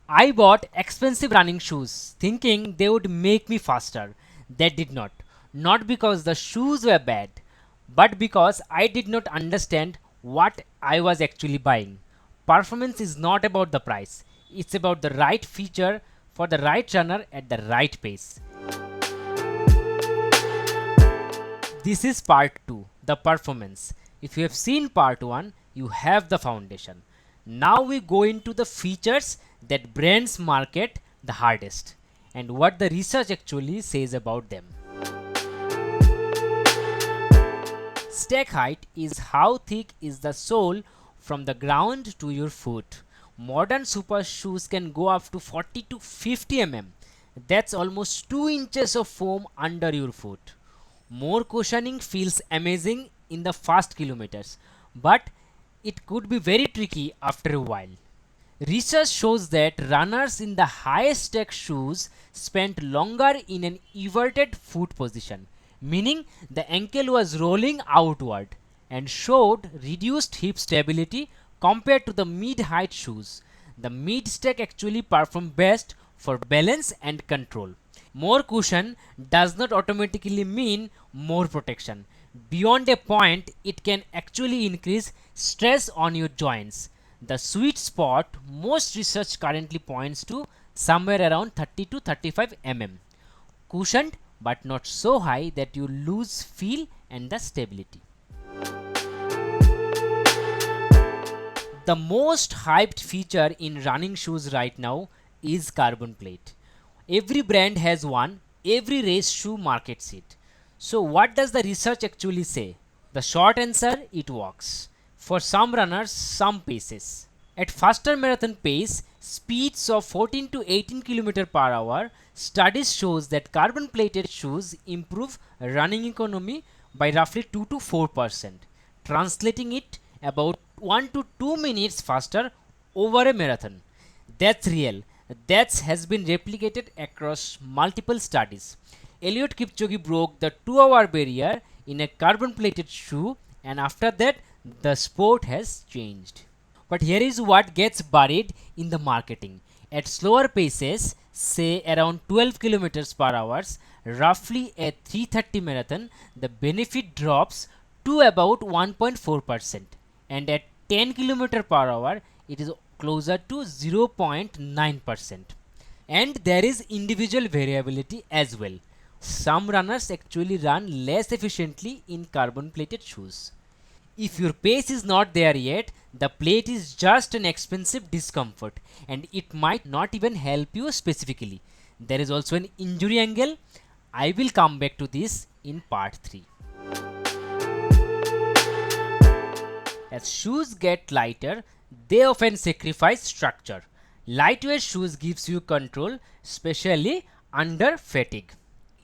I bought expensive running shoes thinking they would make me faster. They did not. Not because the shoes were bad, but because I did not understand what I was actually buying. Performance is not about the price, it's about the right feature for the right runner at the right pace. This is part 2, the performance. If you have seen part 1, you have the foundation. Now we go into the features that brands market the hardest and what the research actually says about them. Stack height is how thick is the sole from the ground to your foot. Modern super shoes can go up to 40 to 50 mm. That's almost 2 inches of foam under your foot. More cushioning feels amazing in the fast kilometers, but it could be very tricky after a while. Research shows that runners in the highest stack shoes spent longer in an everted foot position, meaning the ankle was rolling outward and showed reduced hip stability compared to the mid-height shoes. The mid-stack actually perform best for balance and control. More cushion does not automatically mean more protection. Beyond a point, it can actually increase stress on your joints. The sweet spot most research currently points to somewhere around 30 to 35 mm. Cushioned but not so high that you lose feel and the stability. The most hyped feature in running shoes right now is carbon plate. Every brand has one, every race shoe markets it. So, what does the research actually say? The short answer, it works. For some runners, some paces. At faster marathon pace, speeds of 14 to 18 km per hour, studies shows that carbon plated shoes improve running economy by roughly 2 to 4%, translating it about 1 to 2 minutes faster over a marathon. That's real. That has been replicated across multiple studies. Eliud Kipchoge broke the 2-hour barrier in a carbon plated shoe, and after that, the sport has changed. But here is what gets buried in the marketing. At slower paces, say around 12 kilometers per hour, roughly a 3:30 marathon, the benefit drops to about 1.4%, and at 10 km per hour, it is closer to 0.9%. And there is individual variability as well. Some runners actually run less efficiently in carbon plated shoes. If your pace is not there yet, the plate is just an expensive discomfort and it might not even help you specifically. There is also an injury angle. I will come back to this in part 3. As shoes get lighter, they often sacrifice structure. Lightweight shoes gives you control, especially under fatigue.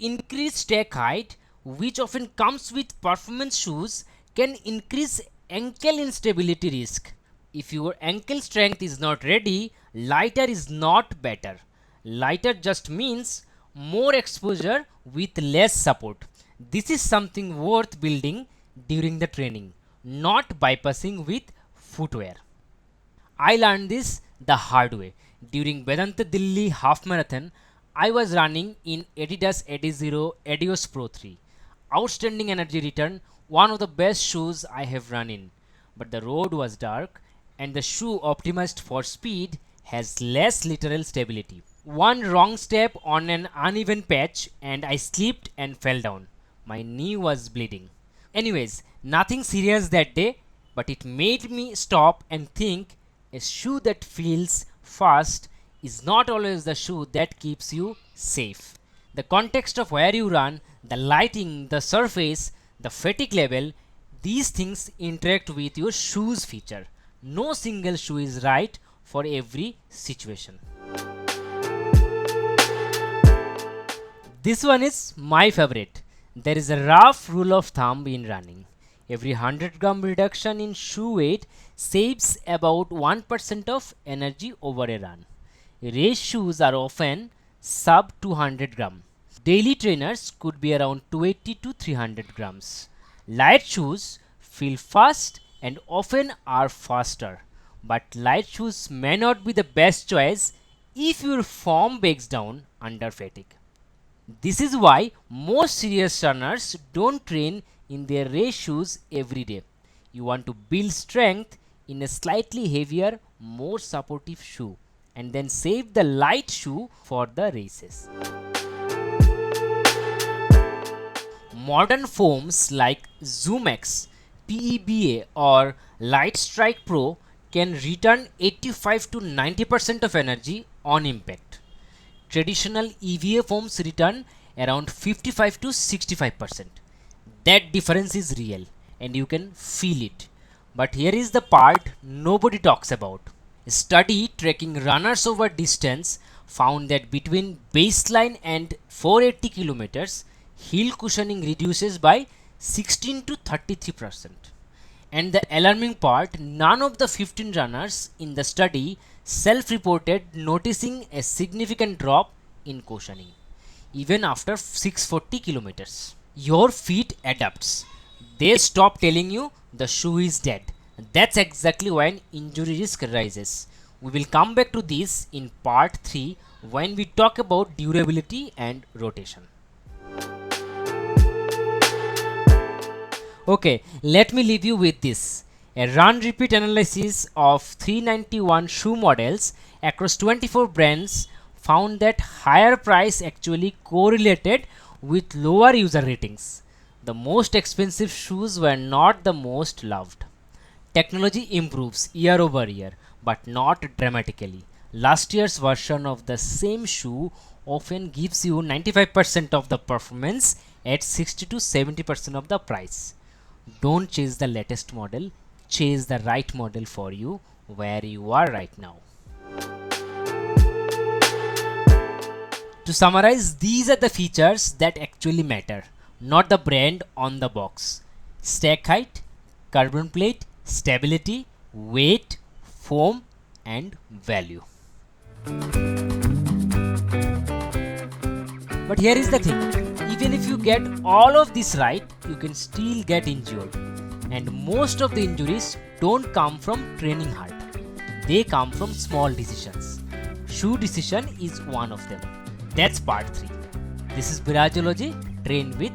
Increased stack height, which often comes with performance shoes, can increase ankle instability risk. If your ankle strength is not ready, lighter is not better. Lighter just means more exposure with less support. This is something worth building during the training, not bypassing with footwear. I learned this the hard way. During Vedanta Delhi half marathon, I was running in Adidas Adizero Adios Pro 3. Outstanding energy return, one of the best shoes I have run in. But the road was dark and the shoe optimized for speed has less lateral stability. One wrong step on an uneven patch and I slipped and fell down. My knee was bleeding. Anyways, nothing serious that day, but it made me stop and think a shoe that feels fast is not always the shoe that keeps you safe. The context of where you run, the lighting, the surface, the fatigue level, these things interact with your shoe's feature. No single shoe is right for every situation. This one is my favorite. There is a rough rule of thumb in running. Every 100 gram reduction in shoe weight saves about 1% of energy over a run. Race shoes are often sub 200 gram. Daily trainers could be around 280 to 300 grams. Light shoes feel fast and often are faster, but light shoes may not be the best choice if your form breaks down under fatigue. This is why most serious runners don't train in their race shoes every day. You want to build strength in a slightly heavier, more supportive shoe and then save the light shoe for the races. Modern foams like ZoomX, PEBA or Light Strike Pro can return 85 to 90% of energy on impact. Traditional EVA foams return around 55 to 65%. That difference is real and you can feel it. But here is the part nobody talks about. A study tracking runners over distance found that between baseline and 480 kilometers, heel cushioning reduces by 16 to 33%. And the alarming part, none of the 15 runners in the study self-reported noticing a significant drop in cushioning, even after 640 kilometers. Your feet adapts. They stop telling you the shoe is dead. That's exactly when injury risk rises. We will come back to this in part 3 when we talk about durability and rotation. Okay, let me leave you with this. A run repeat analysis of 391 shoe models across 24 brands found that higher price actually correlated with lower user ratings. The most expensive shoes were not the most loved. Technology improves year over year, but not dramatically. Last year's version of the same shoe often gives you 95% of the performance at 60 to 70% of the price. Don't chase the latest model, chase the right model for you where you are right now. To summarize, these are the features that actually matter, not the brand on the box. Stack height, carbon plate, stability, weight, foam, and value. But here is the thing, even if you get all of this right, you can still get injured. And most of the injuries don't come from training hard. They come from small decisions. Shoe decision is one of them. That's part 3. This is Birajology, train with